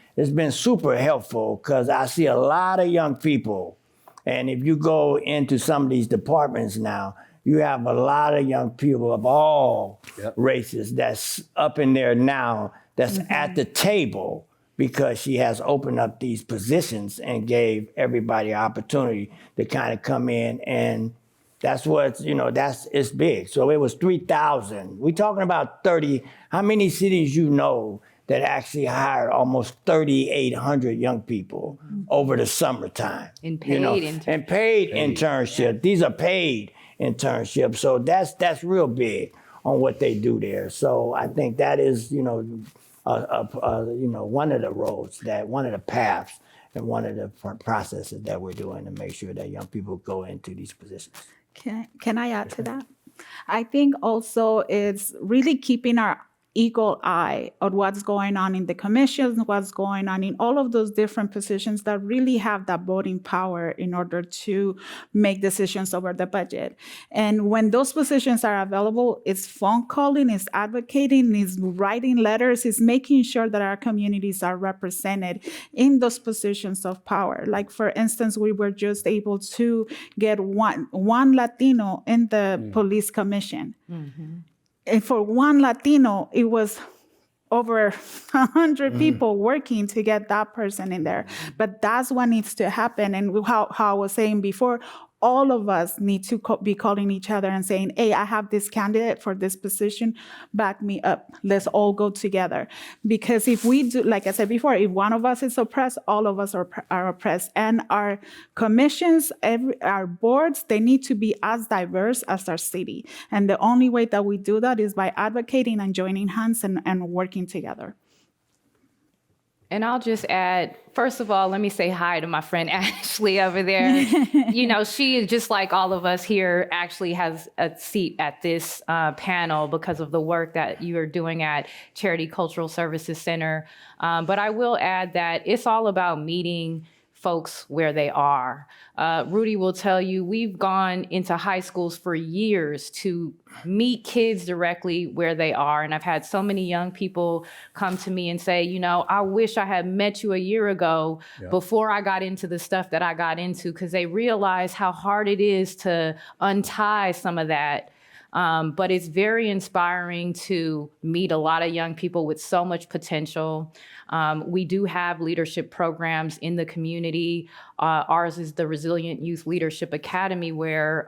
super helpful because I see a lot of young people, and if you go into some of these departments now, you have a lot of young people of all races that's up in there now, that's at the table, because she has opened up these positions and gave everybody an opportunity to kind of come in, and that's what, it's big. So it was 3,000. We're talking about 30. How many cities that actually hired almost 3,800 young people over the summertime? And paid and paid internship. These are paid internships. So that's real big on what they do there. So I think that is, one of the roads, one of the paths, and one of the processes that we're doing to make sure that young people go into these positions. Can I add to that? I think also it's really keeping our eagle eye on what's going on in the commissions, what's going on in all of those different positions that really have that voting power in order to make decisions over the budget. And when those positions are available, it's phone calling, it's advocating, it's writing letters, it's making sure that our communities are represented in those positions of power. Like, for instance, we were just able to get one Latino in the police commission. Mm-hmm. And for one Latino, it was over 100 people working to get that person in there. But that's what needs to happen. And how I was saying before, all of us need to be calling each other and saying, hey, I have this candidate for this position, back me up. Let's all go together. Because if we do, like I said before, if one of us is oppressed, all of us are oppressed. And our commissions, our boards, they need to be as diverse as our city. And the only way that we do that is by advocating and joining hands and working together. And I'll just add, first of all, let me say hi to my friend Ashley over there. You know, she is just like all of us here, actually has a seat at this panel because of the work that you are doing at Charity Cultural Services Center. But I will add that it's all about meeting folks where they are. Rudy will tell you, we've gone into high schools for years to meet kids directly where they are. And I've had so many young people come to me and say, you know, I wish I had met you a year ago before I got into the stuff that I got into, because they realize how hard it is to untie some of that. But it's very inspiring to meet a lot of young people with so much potential. We do have leadership programs in the community. Ours is the Resilient Youth Leadership Academy, where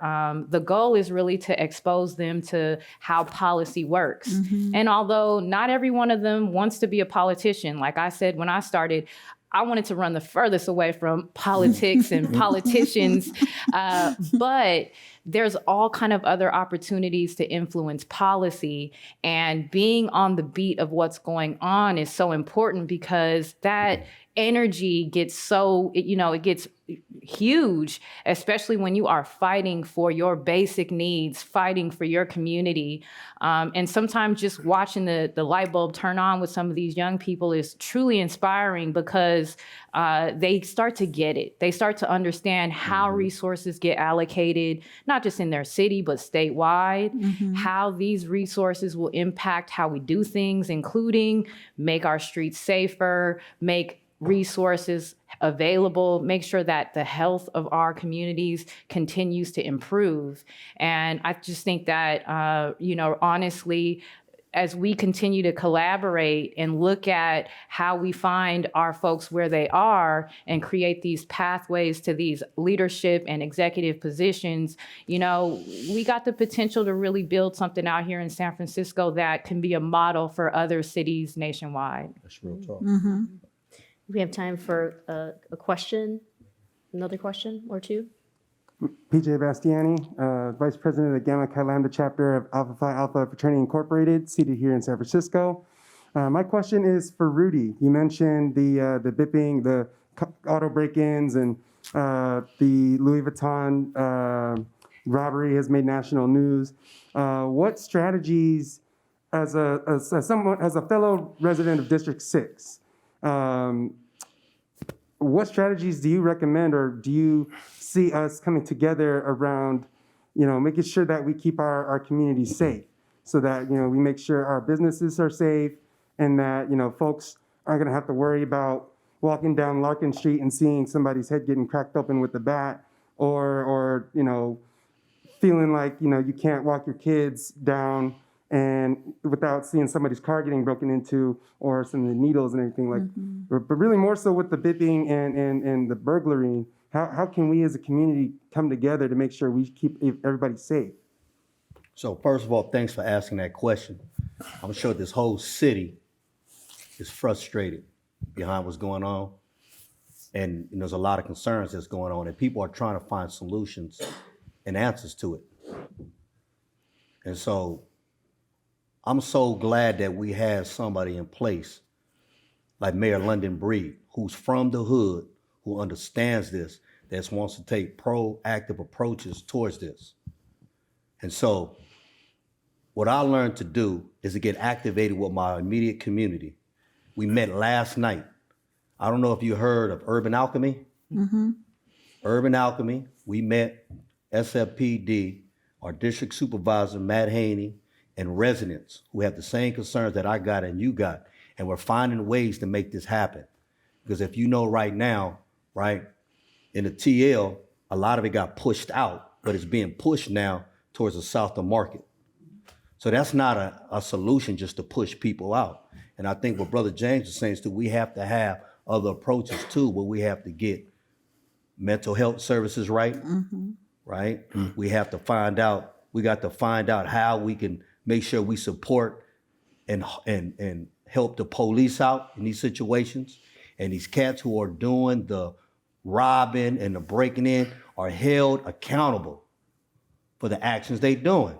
the goal is really to expose them to how policy works. And although not every one of them wants to be a politician, like I said when I started, I wanted to run the furthest away from politics and politicians, but there's all kind of other opportunities to influence policy, and being on the beat of what's going on is so important, because that energy gets so, it gets huge, especially when you are fighting for your basic needs, fighting for your community. And sometimes just watching the light bulb turn on with some of these young people is truly inspiring, because they start to get it. They start to understand how resources get allocated, not just in their city, but statewide, how these resources will impact how we do things, including make our streets safer, make resources available, make sure that the health of our communities continues to improve. And I just think that, honestly, as we continue to collaborate and look at how we find our folks where they are and create these pathways to these leadership and executive positions, we got the potential to really build something out here in San Francisco that can be a model for other cities nationwide. That's real talk. We have time for a question, another question or two. PJ Bastiani, Vice President of the Gamma Chi Lambda chapter of Alpha Phi Alpha Fraternity Incorporated, seated here in San Francisco. My question is for Rudy. You mentioned the bipping, the auto break-ins, and the Louis Vuitton robbery has made national news. What strategies, as a fellow resident of District 6, what strategies do you recommend, or do you see us coming together around, making sure that we keep our community safe, so that, we make sure our businesses are safe, and that, folks aren't going to have to worry about walking down Larkin Street and seeing somebody's head getting cracked open with a bat, or feeling like, you can't walk your kids down and without seeing somebody's car getting broken into, or some of the needles and everything but really more so with the bipping and the burglary. How can we as a community come together to make sure we keep everybody safe? So first of all, thanks for asking that question. I'm sure this whole city is frustrated behind what's going on. And there's a lot of concerns that's going on, and people are trying to find solutions and answers to it. And so I'm so glad that we have somebody in place like Mayor London Breed, who's from the hood, who understands this, that wants to take proactive approaches towards this. And so what I learned to do is to get activated with my immediate community. We met last night. I don't know if you heard of Urban Alchemy. Urban Alchemy, we met SFPD, our district supervisor, Matt Haney, and residents who have the same concerns that I got and you got. And we're finding ways to make this happen. Because if you know right now, in the TL, a lot of it got pushed out, but it's being pushed now towards the South of Market. So that's not a solution just to push people out. And I think what Brother James is saying is that we have to have other approaches too, where we have to get mental health services right. right? We got to find out how we can make sure we support and help the police out in these situations. And these cats who are doing the robbing and the breaking in are held accountable for the actions they doing.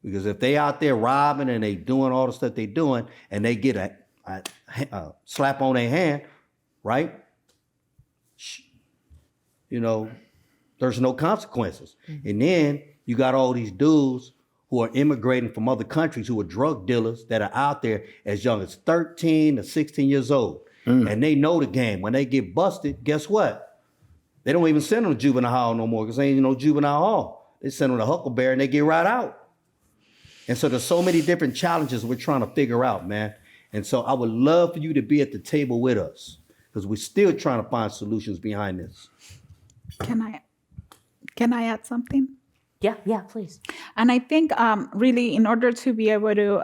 Because if they out there robbing and they doing all the stuff they doing and they get a slap on their hand, right? You know, there's no consequences. And then you got all these dudes who are immigrating from other countries who are drug dealers that are out there as young as 13 to 16 years old. And they know the game. When they get busted, guess what? They don't even send them to juvenile hall no more because there ain't no juvenile hall. They send them to Huckleberry and they get right out. And so there's so many different challenges we're trying to figure out, man. And so I would love for you to be at the table with us because we're still trying to find solutions behind this. Can I add something? Yeah, please. And I think really in order to be able to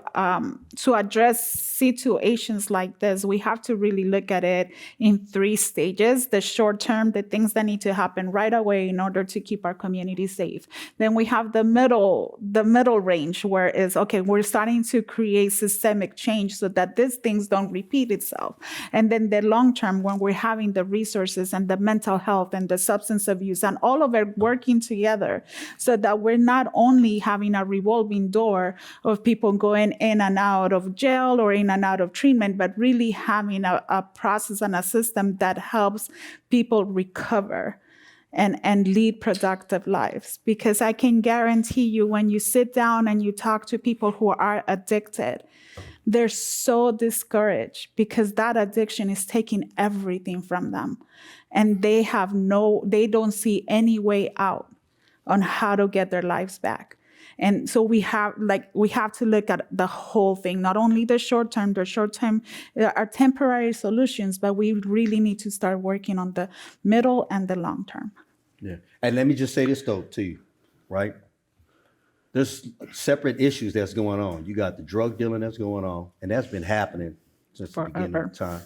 address situations like this, we have to really look at it in 3 stages. The short term, the things that need to happen right away in order to keep our community safe. Then we have the middle range where it's, okay, we're starting to create systemic change so that these things don't repeat itself. And then the long term, when we're having the resources and the mental health and the substance abuse and all of it working together so that we're not only having a revolving door of people going in and out of jail or in and out of treatment, but really having a process and a system that helps people recover and lead productive lives. Because I can guarantee you, when you sit down and you talk to people who are addicted, they're so discouraged because that addiction is taking everything from them. And they don't see any way out on how to get their lives back. And so we have to look at the whole thing, not only the short term are temporary solutions, but we really need to start working on the middle and the long term. Yeah. And let me just say this though to you, right? There's separate issues that's going on. You got the drug dealing that's going on, and that's been happening since the beginning of time.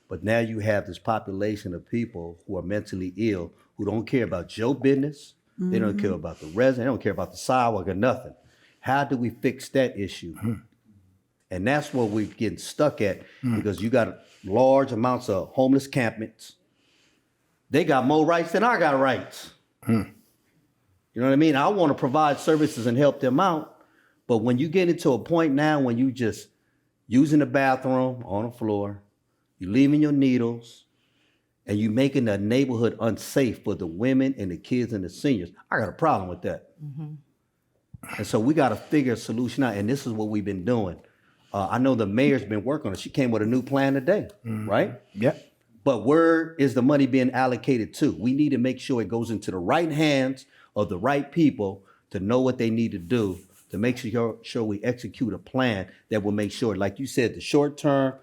But now you have this population of people who are mentally ill, who don't care about your business. They don't care about the resident. They don't care about the sidewalk or nothing. How do we fix that issue? And that's what we're getting stuck at because you got large amounts of homeless encampments. They got more rights than I got rights. You know what I mean? I want to provide services and help them out. But when you get into a point now when you just using the bathroom on the floor, you leaving your needles, and you making the neighborhood unsafe for the women and the kids and the seniors, I got a problem with that. And so we got to figure a solution out, and this is what we've been doing. I know the mayor's been working on it. She came with a new plan today, right? Yeah. But where is the money being allocated to? We need to make sure it goes into the right hands of the right people to know what they need to do to make sure we execute a plan that will make sure, like you said, the short term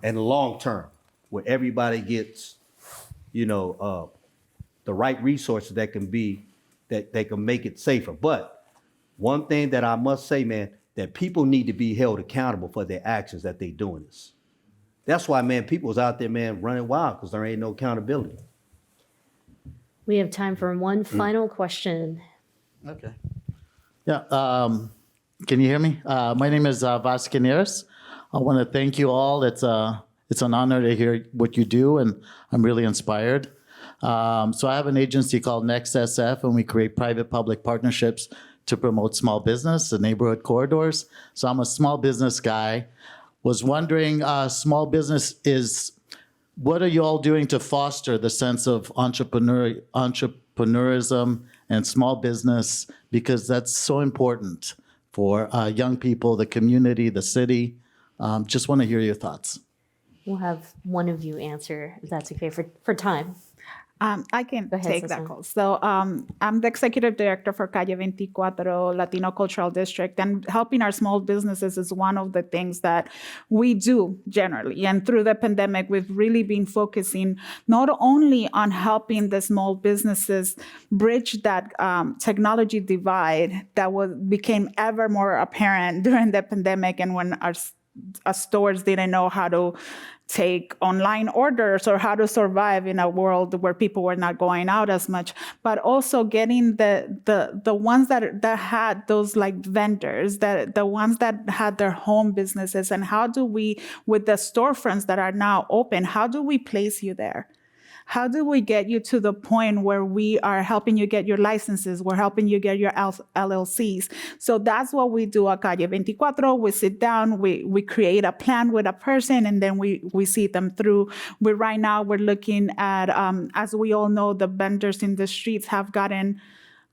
and the long term, where everybody gets the right resources that can make it safer. But one thing that I must say, man, that people need to be held accountable for their actions that they doing this. That's why, man, people's out there, man, running wild because there ain't no accountability. We have time for one final question. Okay. Yeah. Can you hear me? My name is Vascaneres. I want to thank you all. It's an honor to hear what you do, and I'm really inspired. So I have an agency called NextSF, and we create private-public partnerships to promote small business and neighborhood corridors. So I'm a small business guy. Was wondering, small business what are you all doing to foster the sense of entrepreneurism and small business? Because that's so important for young people, the community, the city. Just want to hear your thoughts. We'll have one of you answer, if that's okay, for time. I can Go ahead, take that call. So I'm the executive director for Calle 24 Latino Cultural District, and helping our small businesses is one of the things that we do generally. And through the pandemic, we've really been focusing not only on helping the small businesses bridge that technology divide that became ever more apparent during the pandemic and when our stores didn't know how to take online orders or how to survive in a world where people were not going out as much, but also getting the ones that had those like vendors, that the ones that had their home businesses, and how do we, with the storefronts that are now open, how do we place you there? How do we get you to the point where we are helping you get your licenses? We're helping you get your LLCs. So that's what we do at Calle 24. We sit down, we create a plan with a person, and then we see them through. Right now, we're looking at, as we all know, the vendors in the streets have gotten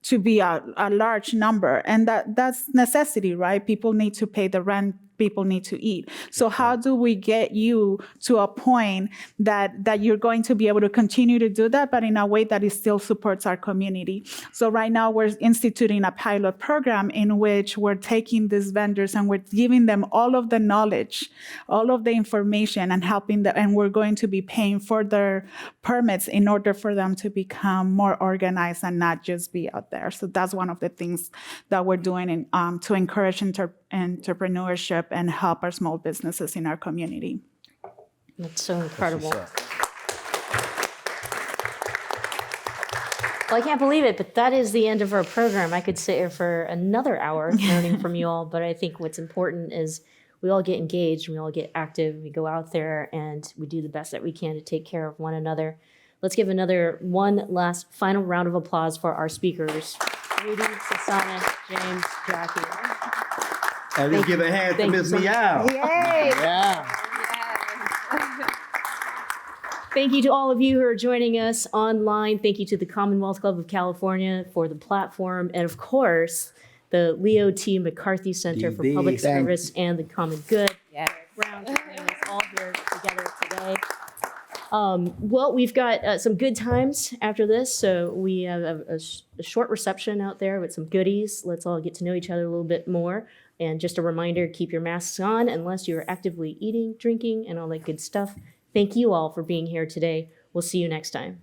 to be a large number. And that's necessity, right? People need to pay the rent. People need to eat. So how do we get you to a point that you're going to be able to continue to do that, but in a way that it still supports our community? So right now we're instituting a pilot program in which we're taking these vendors and we're giving them all of the knowledge, all of the information, and helping them, and we're going to be paying for their permits in order for them to become more organized and not just be out there. So that's one of the things that we're doing to encourage entrepreneurship and help our small businesses in our community. That's so incredible. Well, I can't believe it, but that is the end of our program. I could sit here for another hour learning from you all, but I think what's important is we all get engaged, we all get active, we go out there and we do the best that we can to take care of one another. Let's give one last final round of applause for our speakers. Rudy, Susana, James, Jackie. And let's give a hand to Ms. Meow. Yay! Yeah. Thank you to all of you who are joining us online. Thank you to the Commonwealth Club of California for the platform. And of course, the Leo T. McCarthy Center for Public Service and the Common Good. Yes. Brown for bringing us all here together today. Well, we've got some good times after this. So we have a short reception out there with some goodies. Let's all get to know each other a little bit more. And just a reminder, keep your masks on unless you're actively eating, drinking, and all that good stuff. Thank you all for being here today. We'll see you next time.